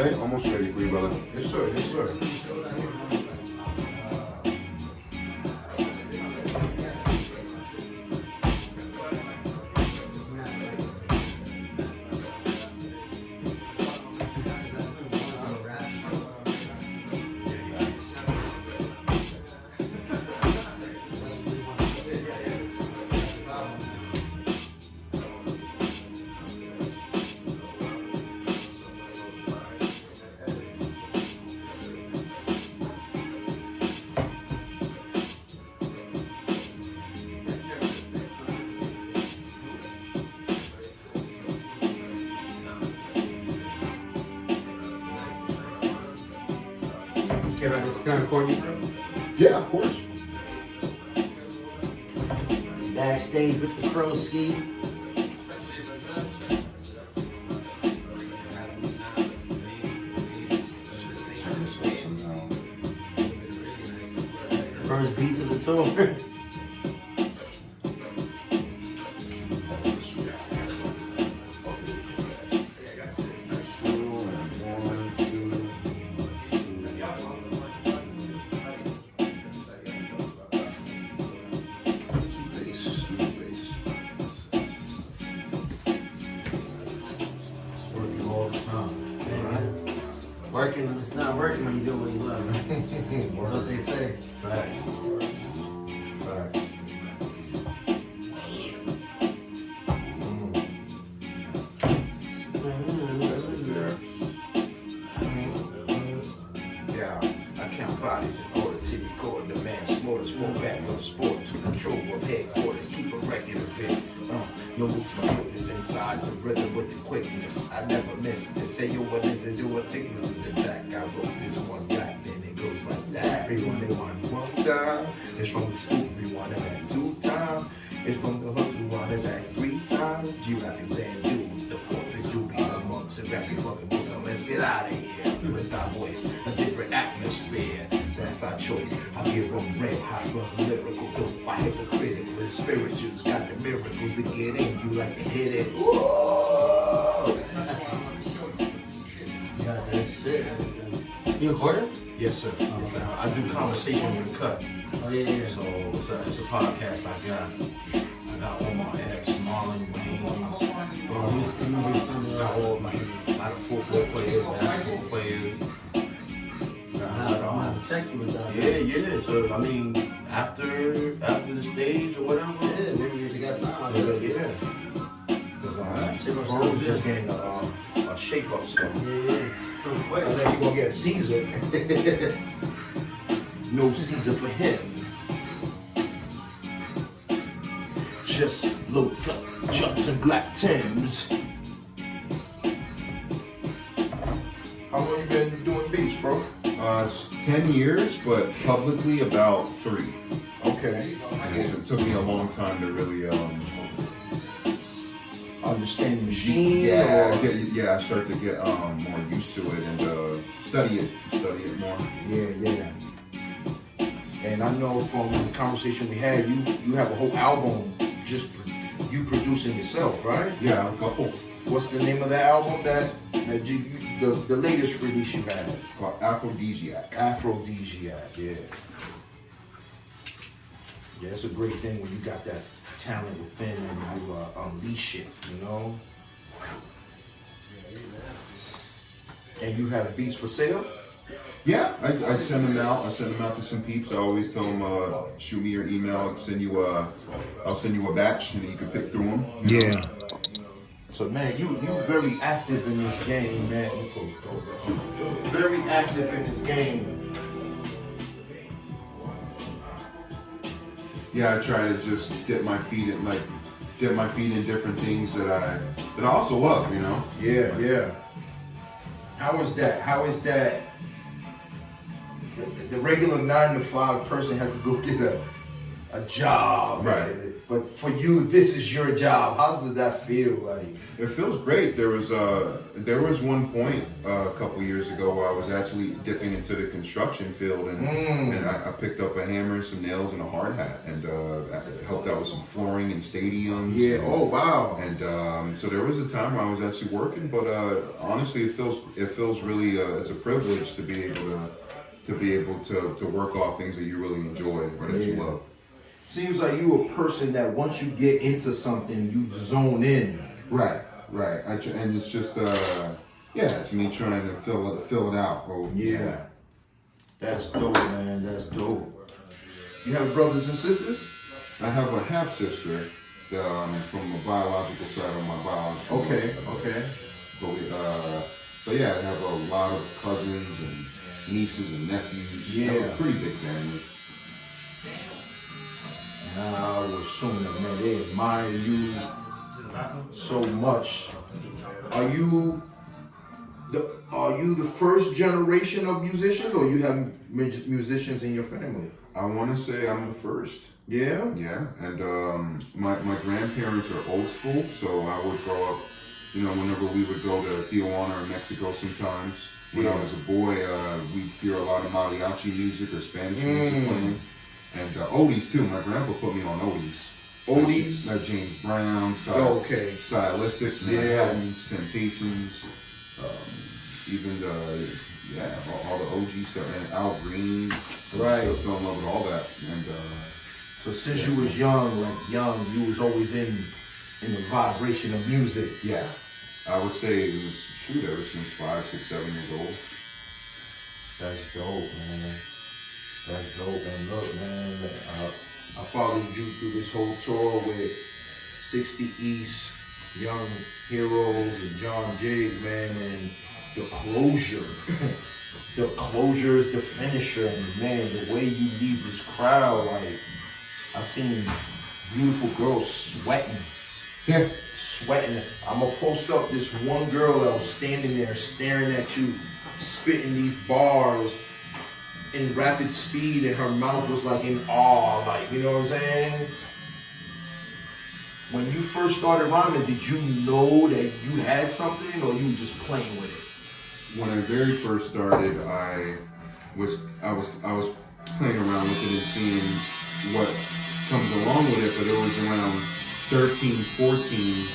right, almost ready for you, brother. Yes, sir. Yes, sir. Can I record you, bro? Yeah, of course. Backstage with the Fro ski. First beats of the tour. Working, it's not working when you do what you love. That's what they say. Facts. Facts. Yeah, I count bodies in order to record the man's smallest fall back for the sport to control of headquarters. Keep a record of it. No moves my witness inside the rhythm with the quickness. I never miss it. Say your what is it, your thickness is intact. I wrote this one back, then it goes like that. Rewind it one time. It's from the scoop, rewind it back 2 times. It's from the hook, rewind it back 3 times. G-Rap is and you, the fourth is Juby amongst and rap you fucking book. Let's get out of here with our voice, a different atmosphere. That's our choice. I give them red, hot slugs, lyrical, don't fight hypocritical. The spirituals got the miracles to get in. You like to hit it. Ooh. You got that shit. You recording? Yes, sir. Yes, sir. I do conversation with the cut. Oh yeah. So it's a podcast I got Omar Epps, Marlon Wayans. Got all my a lot of football players, basketball players. I'm gonna check you with that. Yeah. So I mean, after the stage or whatever. Yeah, maybe if you got time. Yeah. Because Fro's just getting a shape up stuff. Yeah. Unless you gonna get a Caesar. No Caesar for him. Just load up jumps and black Timbs. How long you been doing beats, bro? It's 10 years, but publicly about 3. Okay. So it took me a long time to really, Understand the machine. yeah, I started to get more used to it and study it more. Yeah. And I know from the conversation we had, you have a whole album just you producing yourself, right? Yeah, a couple. What's the name of the album that you, the latest release you had? Called Aphrodisiac. Aphrodisiac, yeah. Yeah, it's a great thing when you got that talent within and you unleash it, you know? And you have beats for sale? Yeah, I send them out. I send them out to some peeps. I always tell them, shoot me your email. I'll send you a batch, and you can pick through them. Yeah. So man, you very active in this game, man. Very active in this game. Yeah, I try to just dip my feet in different things that I also love, you know. Yeah. How is that? The regular 9 to 5 person has to go get a job. Right. But for you, this is your job. How does that feel? Like, it feels great. There was one point a couple years ago where I was actually dipping into the construction field, and I picked up a hammer and some nails and a hard hat, and I helped out with some flooring in stadiums. yeah. And, Oh wow. And so there was a time where I was actually working, but honestly, it feels really it's a privilege to be able to work off things that you really enjoy or that you love. Seems like you a person that once you get into something, you zone in. Right. And it's just it's me trying to fill it out. Bro. Yeah. That's dope, man. That's dope. You have brothers and sisters? I have a half sister from a biological side of my biological. Okay. But yeah, I have a lot of cousins and nieces and nephews. Yeah. I have a pretty big family. I would assume that, man, they admire you so much. Are you the first generation of musicians, or you have musicians in your family? I want to say I'm the first. Yeah? Yeah, and my grandparents are old school, so I would grow up, whenever we would go to Tijuana or Mexico sometimes. When I was a boy, we'd hear a lot of mariachi music or Spanish music playing. And oldies too. My grandpa put me on oldies. Oldies? James Brown, Stylistics, Manhattans, Temptations, even all the OG stuff, and Al Green. Right. So fell in love with all that. And so since you was young, you was always in the vibration of music. yeah, I would say it was ever since 5, 6, 7 years old. That's dope, man. That's dope, man. Look, man, I followed you through this whole tour with 60 East, Young Heroes, and John Jiggs, man, and the closure. The closure is the finisher, and man, the way you leave this crowd, like, I seen beautiful girls sweating. Yeah. Sweating. I'm gonna post up this one girl that was standing there staring at you, spitting these bars in rapid speed, and her mouth was like in awe, like, you know what I'm saying? When you first started rhyming, did you know that you had something, or you were just playing with it? When I very first started, I was playing around with it and seeing what comes along with it, but it was around 13, 14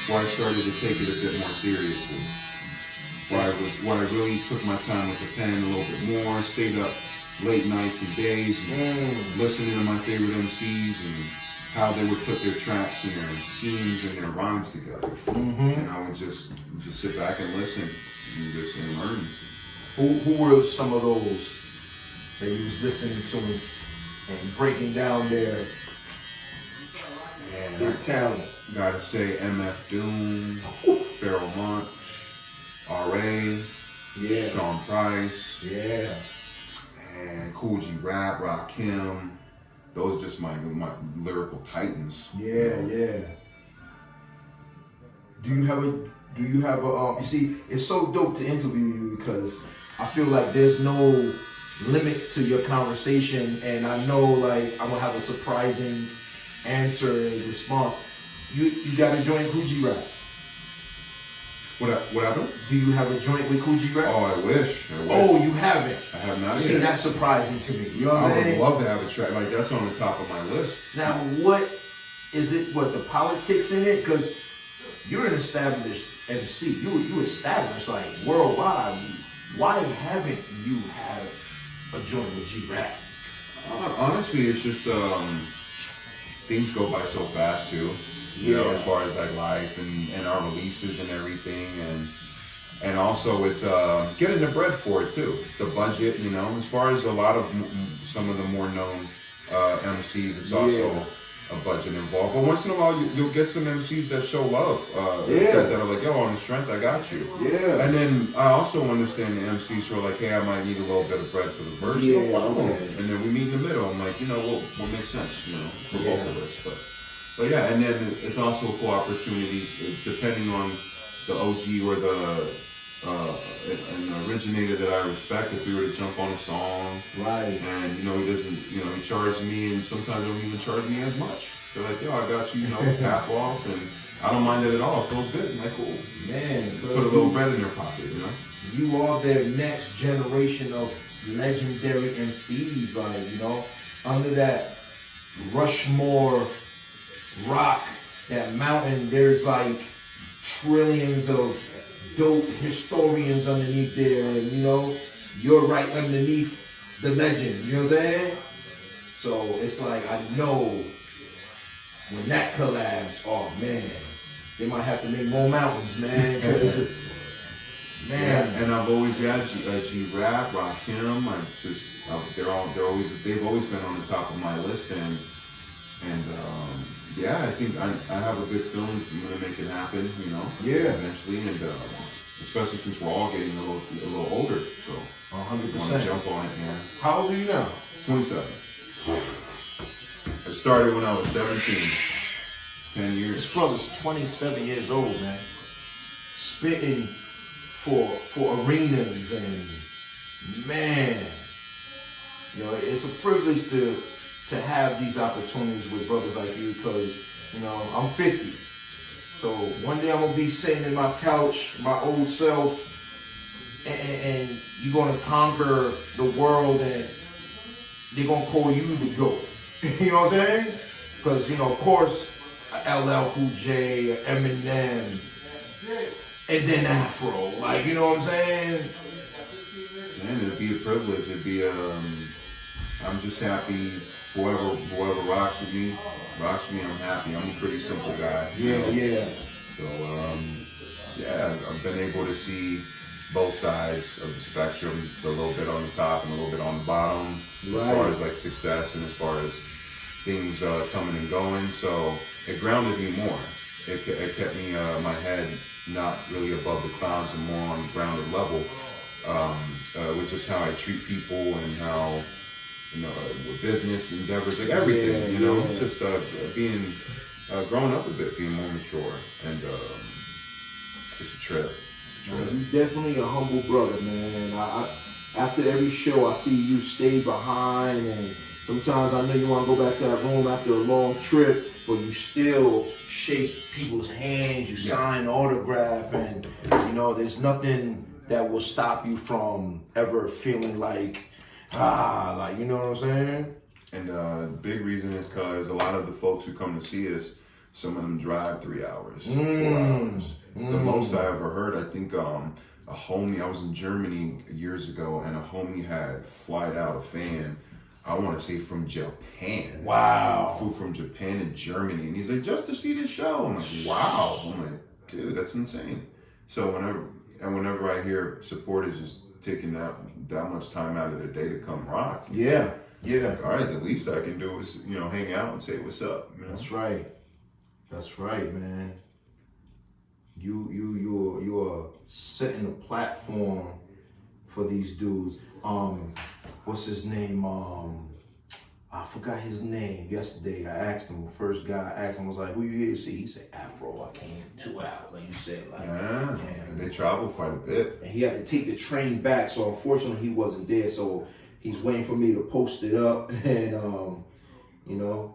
where I started to take it a bit more seriously. Where I really took my time with the pen a little bit more, stayed up late nights and days, and listening to my favorite MCs and how they would put their tracks and their schemes and their rhymes together. And I would just sit back and listen and learn. Who were some of those that you was listening to and breaking down their talent? Gotta say MF Doom, Pharoah Monch, R.A., Sean Price, and Cool G Rap, Rakim. Those are just my lyrical titans. Yeah. Do you have a you see, it's so dope to interview you because I feel like there's no limit to your conversation, and I know like I'm gonna have a surprising answer and response. You got a joint Cool G Rap? What happened? Do you have a joint with Cool G Rap? Oh, I wish. Oh, you haven't? I have not See, yet. that's surprising to me. You know what I'm I saying? would love to have a track. Like, that's on the top of my list. Now, what is it? What, the politics in it? Because you're an established MC. You established like worldwide. Why haven't you had a joint with G Rap? Honestly, it's just things go by so fast too. You know, as far as like life and our releases and everything, and also it's getting the bread for it too. The budget, you know, as far as a lot of some of the more known MCs, it's also a budget involved. But once in a while, you'll get some MCs that show love, that are like, yo, on the strength, I got you. Yeah. And then I also understand the MCs who are like, hey, I might need a little bit of bread for the verse. No problem. And then we meet in the middle. I'm like, you know, what makes sense, you know, for both of us. But yeah, and then it's also a cool opportunity, depending on the OG or an originator that I respect, if he were to jump on a song, Right. and he doesn't, he charged me, and sometimes they don't even charge me as much. They're like, yo, I got you, half off, and I don't mind that at all. It feels good. I'm like, cool. Man, Put a little bread in their pocket, You are their next generation of legendary MCs, like, under that Rushmore rock, that mountain, there's like trillions of dope historians underneath there, and you're right underneath the legends, you know what I'm saying? So it's like, I know when that collabs, oh man, they might have to make more mountains, man, because man. Yeah, and I've always had G-Rap, Rakim. They've always been on the top of my list, and yeah, I think I have a good feeling I'm gonna make it happen, Yeah. eventually, and especially since we're all getting a little older, so 100%. I want to jump on it, man. How old are you now? 27. I started when I was 17. 10 years. This brother's 27 years old, man. Spitting for arenas, and man, it's a privilege to have these opportunities with brothers like you, because I'm 50. So one day I'm gonna be sitting in my couch, my old self, and you're gonna conquer the world, and they're gonna call you the GOAT. You know what I'm saying? Because of course, LL Cool J, Eminem, and then A.F.R.O. Like, you know what I'm saying? Man, it'd be a privilege. I'm just happy. Whoever rocks me, I'm happy. I'm a pretty simple guy. Yeah. So, yeah, I've been able to see both sides of the spectrum, a little bit on the top and a little bit on the bottom, as far as like success and as far as things coming and going. So it grounded me more. It kept me, my head not really above the clouds and more on the grounded level, with just how I treat people and how, with business endeavors, like everything, it's just being growing up a bit, being more mature, and it's a trip. You definitely a humble brother, man. I after every show, I see you stay behind, and sometimes I know you want to go back to that room after a long trip, but you still shake people's hands, you sign autograph, and there's nothing that will stop you from ever feeling like, you know what I'm saying? And big reason is because a lot of the folks who come to see us, some of them drive 3 hours, 4 hours. The most I ever heard, I think a homie, I was in Germany years ago, and a homie had flied out a fan, I want to say from Japan. Wow. Flew from Japan to Germany, and he's like, just to see this show. I'm like, wow. I'm like, dude, that's insane. So whenever I hear supporters just taking that much time out of their day to come rock. Yeah. Like, all right, the least I can do is, hang out and say what's up. That's right. That's right, man. You are setting a platform for these dudes. What's his name? I forgot his name yesterday. I asked him, the first guy I asked him was like, who you here to see? He said, A.F.R.O. I came 2 hours, like you said. They travel quite a bit. And he had to take the train back, so unfortunately he wasn't there. So he's waiting for me to post it up, and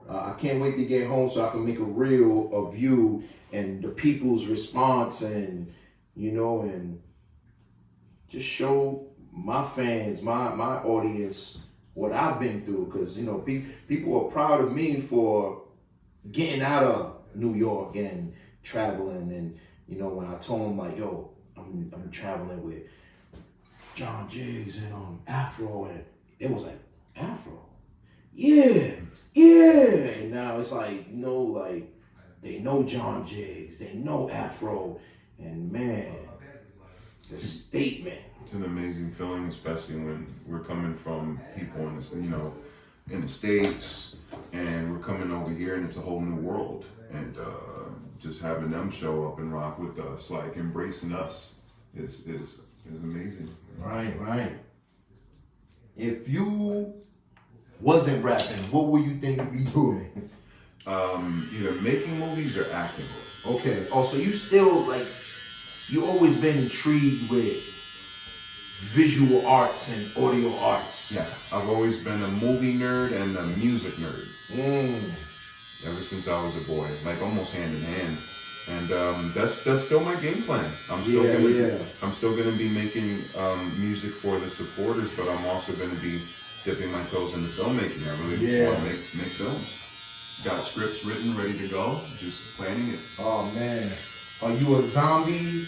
I can't wait to get home so I can make a reel of you and the people's response, and and just show my fans, my audience, what I've been through, because people are proud of me for getting out of New York and traveling, and when I told them like, yo, I'm traveling with John Jiggs and A.F.R.O, and it was like, A.F.R.O, yeah, and now it's like, like they know John Jiggs, they know A.F.R.O, and man, the statement. It's an amazing feeling, especially when we're coming from people in the States, and we're coming over here, and it's a whole new world. And just having them show up and rock with us, like embracing us, is amazing. Right. If you wasn't rapping, what would you think you'd be doing? Either making movies or acting. Okay. Oh, so you still like you always been intrigued with visual arts and audio arts. Yeah, I've always been a movie nerd and a music nerd. Ever since I was a boy, like almost hand in hand. And that's still my game plan. I'm still gonna be making music for the supporters, but I'm also gonna be dipping my toes into filmmaking. I really want to make films. Got scripts written, ready to go, just planning it. Oh man, are you a zombie?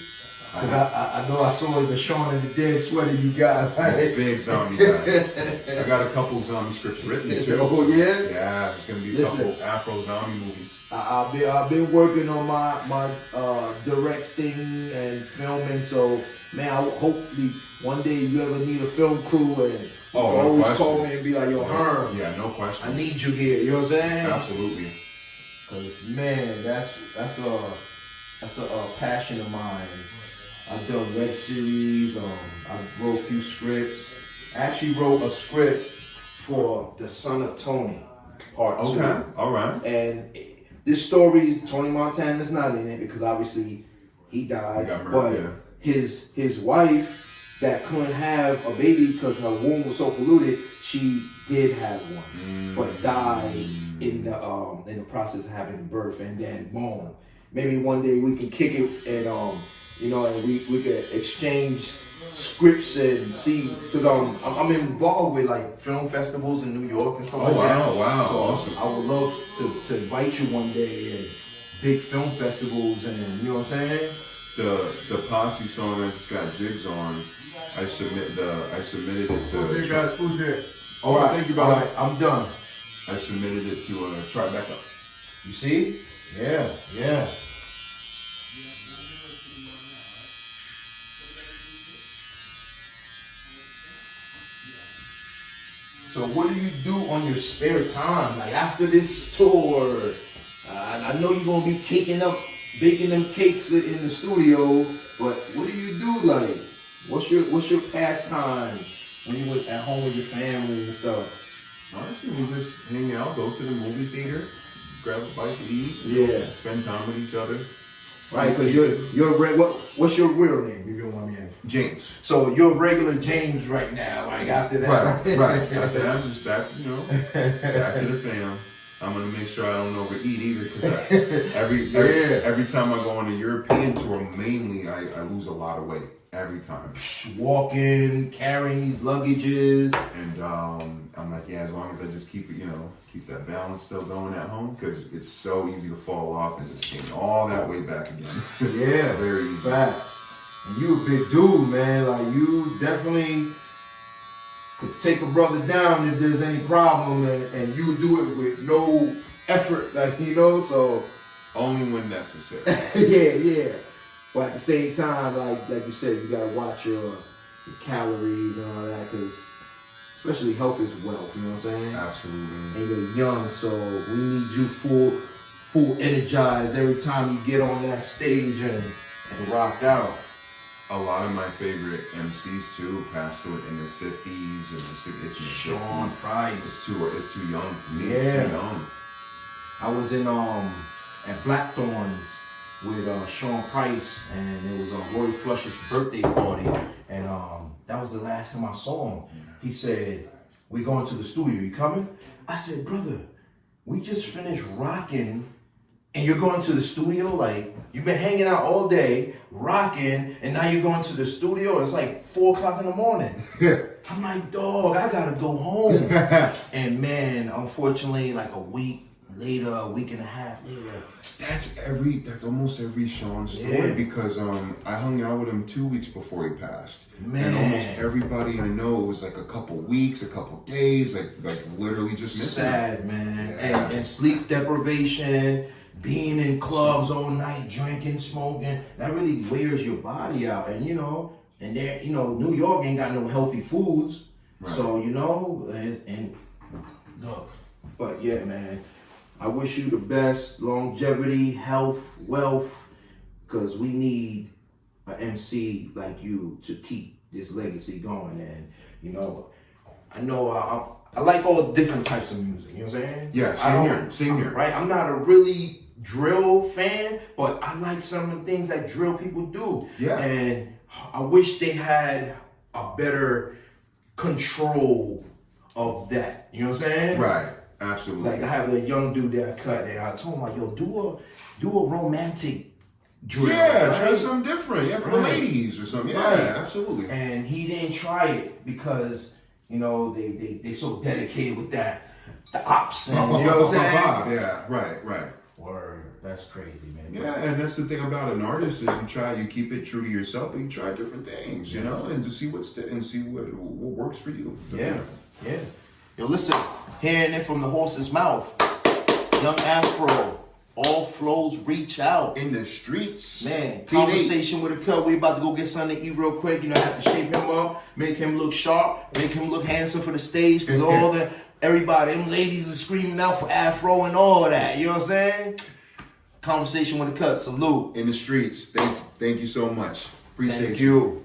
Cause I know I saw the Shaun of the Dead sweater you got. I'm a big zombie guy. I got a couple zombie scripts written too. Oh yeah? Yeah, it's gonna be a couple AFRO zombie movies. I've been working on my directing and filming, so man, hopefully one day you ever need a film crew and always call me and be like, yo, Herm. Yeah, no question. I need you here. You know what I'm saying? Absolutely. Cause man, that's a passion of mine. I've done web series. I wrote a few scripts. I actually wrote a script for The Son of Tony, Part 2. Okay, all right. And this story, Tony Montana's not in it because obviously he died. He got murdered, but his wife that couldn't have a baby because her womb was so polluted, she did have one, but died in the process of having birth. And then boom, maybe one day we can kick it and and we could exchange scripts and see, because I'm involved with like film festivals in New York and stuff like that. Wow, so awesome. I would love to invite you one day at big film festivals, and you know what I'm saying? The Posse song I just got jigs on, I submitted it to. Who's here? All right, thank you, brother. All right, I'm done. I submitted it to Tribeca. You see? Yeah. So what do you do on your spare time? Like after this tour, I know you're gonna be baking them cakes in the studio, but what do you do? Like, what's your pastime when you at home with your family and stuff? Honestly, we just hang out, go to the movie theater, grab a bite to eat, spend time with each other. Right, because what's your real name, if you don't mind me asking? James. So you're regular James right now, like after that. Right. After that, I'm just back, back to the fam. I'm gonna make sure I don't overeat either, because every time I go on a European tour, mainly I lose a lot of weight every time. Walking, carrying these luggages, and I'm like, as long as I just keep it, keep that balance still going at home, because it's so easy to fall off and just gain all that weight back again. Yeah, very easy. Facts. And you a big dude, man. Like you definitely could take a brother down if there's any problem, and you do it with no effort, so. Only when necessary. Yeah. But at the same time, like you said, you gotta watch your calories and all that, because especially health is wealth, you know what I'm saying? Absolutely. And you're young, so we need you full energized every time you get on that stage and rock out. A lot of my favorite MCs too passed away in their 50s and their 60s. Sean Price. It's too young for me. Yeah. It's too young. I was in at Blackthorns with Sean Price, and it was Roy Flusher's birthday party, and that was the last time I saw him. He said, "We going to the studio, you coming?" I said, "Brother, we just finished rocking, and you're going to the studio? Like, you've been hanging out all day, rocking, and now you're going to the studio? It's like 4 o'clock in the morning." I'm like, "Dog, I gotta go home." And man, unfortunately, like a week and a half later. That's almost every Sean story, because I hung out with him 2 weeks before he passed. Man. And almost everybody I know, it was like a couple weeks, a couple days, like literally just missing sad, him. man. Yeah. And sleep deprivation, being in clubs all night, drinking, smoking, that really wears your body out. And and there, New York ain't got no healthy foods. Right. So, and look, but yeah, man, I wish you the best longevity, health, wealth, because we need an MC like you to keep this legacy going. And, I know I like all different types of music, you know what I'm saying? Yeah, same here. Right? I'm not a really drill fan, but I like some of the things that drill people do. Yeah. And I wish they had a better control of that. You know what I'm saying? Right. Absolutely. Like I have a young dude that I cut, and I told him like, yo, do a romantic drill. Yeah, right? try something different. Yeah, for the Right. ladies or something. Yeah, Right. absolutely. And he didn't try it because, you know, they so dedicated with that, the ops, and, you know what I'm saying? Yeah, right. Word, that's crazy, man. Yeah, and that's the thing about an artist is you keep it true to yourself, but you try different things, you know, and to see what works for you. Yeah. Yo, listen, hearing it from the horse's mouth, young A.F.R.O, all flows reach out. In the streets, Man, TV. conversation with a cut. We about to go get something to eat real quick. You know, I have to shape him up, make him look sharp, make him look handsome for the stage. Because everybody, them ladies are screaming out for A.F.R.O and all of that. You know what I'm saying? Conversation with a cut. Salute. In the streets. Thank you so much. Appreciate Thank you.